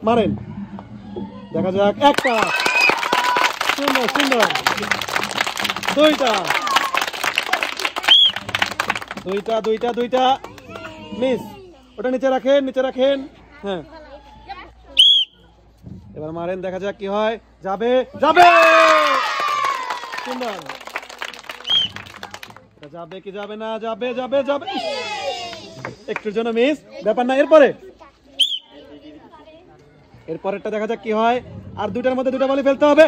মারেন, দেখা যাক। একটা, সুন্দর সুন্দর, দুইটা দুইটা দুইটা দুইটা মিস। ওটা নিচে রাখেন, নিচে রাখেন। হ্যাঁ, এবার মারেন, দেখা যাক কি হয়। যাবে যাবে, সুন্দর। যাবে কি যাবে না? যাবে যাবে যাবে, একটুর জন্য মিস, ব্যাপার না। এরপরেরটা দেখা যাক কি হয়। আর দুইটার মধ্যে দুটা বলই ফেলতে হবে।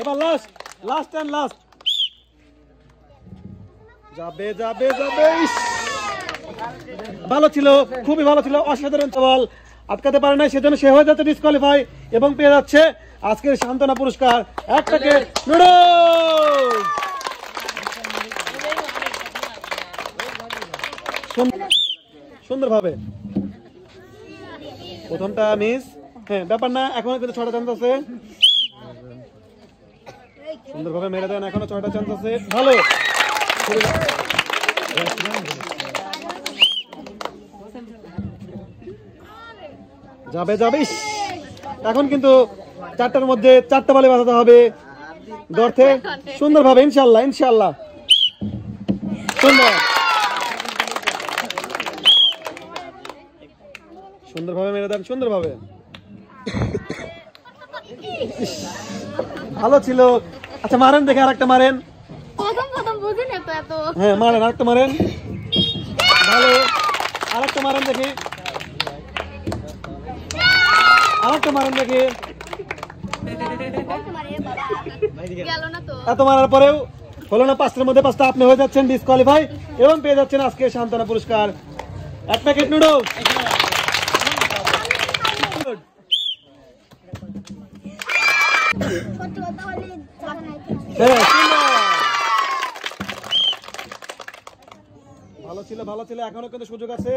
এবার লাস্ট, লাস্ট এন্ড লাস্ট। যাবে যাবে যাবে, ভালো ছিল, খুবই ভালো ছিল, অসাধারণ বল, আটকাতে পারে না, সেজন্য সে হয়ে যাচ্ছে ডিসকোয়ালিফাই এবং পেয়ে যাচ্ছে আজকের সান্ত্বনা পুরস্কার, এক প্যাকেট নুডলস। সুন্দরভাবে প্রথমটা মিস। হ্যাঁ, ব্যাপার না, এখনো কিন্তু 6টা চান্স আছে। সুন্দরভাবে মেরে দেন, এখনো 6টা চান্স আছে। ভালো, যাবে যাবে। এখন কিন্তু 4টার মধ্যে 4টা বলে বাঁচাতে হবে গর্তে। সুন্দরভাবে, ইনশাল্লাহ ইনশাল্লাহ, সুন্দর, সুন্দরভাবে মেরে দেন, সুন্দরভাবে। ভালো ছিল। আচ্ছা মারেন, দেখে আরেকটা মারেন। হ্যাঁ মারেন, আরেকটা মারেন। ভালো, আরেকটা মারেন দেখি, আরেকটা মারেন দেখি। এত মারার পরেও হলো না, 5টার মধ্যে 5টা। আপনি হয়ে যাচ্ছেন ডিসকোয়ালিফাই এবং পেয়ে যাচ্ছেন আজকে সান্ত্বনা পুরস্কার, এক প্যাকেট নুডলস। ভালো ছিল, ভালো ছিল, এখনো কিন্তু সুযোগ আছে।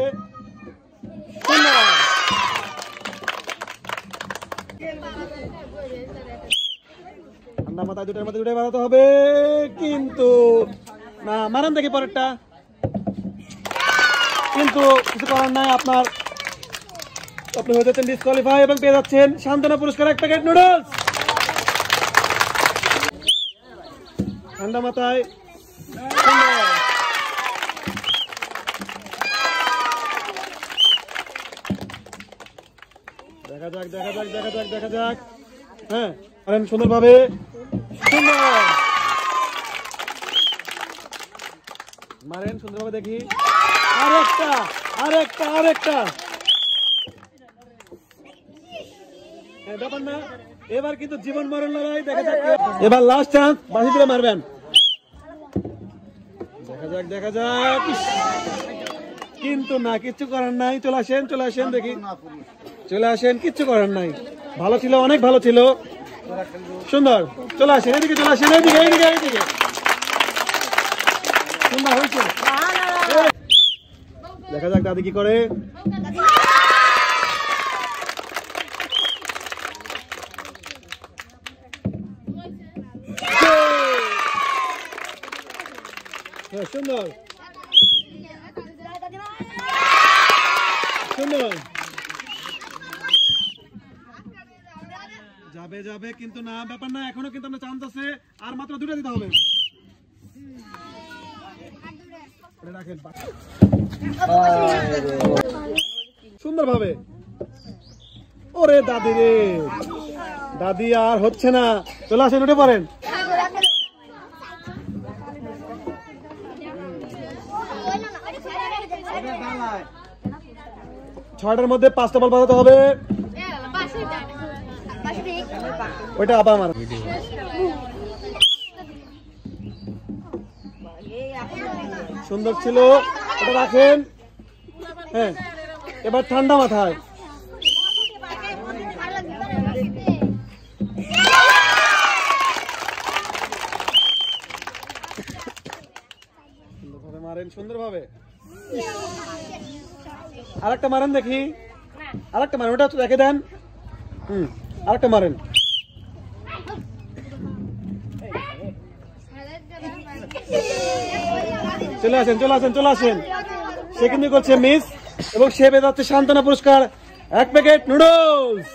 ঠান্ডা মাথায় দুটার মধ্যে দুটাই বাড়াতে হবে, কিন্তু না। মারেন দেখি পরেরটা, কিন্তু কিছু করার নাই। আপনি হয়ে যাচ্ছেন ডিসকোয়ালিফাই এবং পেয়ে যাচ্ছেন সান্ত্বনা পুরস্কার, এক প্যাকেট নুডলস। ঠান্ডা মাথায়, দেখা যাক দেখা যাক দেখা যাক দেখা যাক। হ্যাঁ, সুন্দরভাবে, সুন্দর মারেন, সুন্দরভাবে দেখি। আরেকটা আরেকটা আরেকটা, ব্যাপার না। এবার কিন্তু জীবন মরণ লড়াই, দেখা যাক। এবার লাস্ট চান্স, বাসি তুলে মারবেন, দেখা যাক দেখা যাক। কিন্তু না, কিচ্ছু করার নাই। চলে আসেন, চলে আসেন দেখি, চলে আসেন, কিচ্ছু করার নাই। ভালো ছিল, অনেক ভালো ছিল, সুন্দর। চলে আসেন এদিকে, চলে আসেন এইদিকে এইদিকে এইদিকে। সুন্দর হয়েছে, দেখা যাক দাদি কি করে। সুন্দর সুন্দর, যাবে যাবে, কিন্তু না, ব্যাপার না, এখনো কিন্তু আপনার চান্স আছে। আর মাত্র 2টা দিতে হবে। সুন্দরভাবে। ওরে দাদি রে, দাদি আর হচ্ছে না। চলে আসেন, উঠে পড়েন। ছয়টার মধ্যে 5টা বল বাজাতে হবে। ওইটা আবার আমার সুন্দর ছিল, ওটা রাখেন। হ্যাঁ, এবার ঠান্ডা মাথায়, সুন্দরভাবে মারেন, সুন্দরভাবে। আরেকটা মারেন দেখি, আরেকটা মারেন, ওটা রেখে দেন। আরেকটা মারেন। চলে আসেন চলে আসেন চলে আসেন। সে কিন্তু করছে মিস। এবং সে পেয়ে যাচ্ছে সান্ত্বনা পুরস্কার 1 প্যাকেট নুডলস।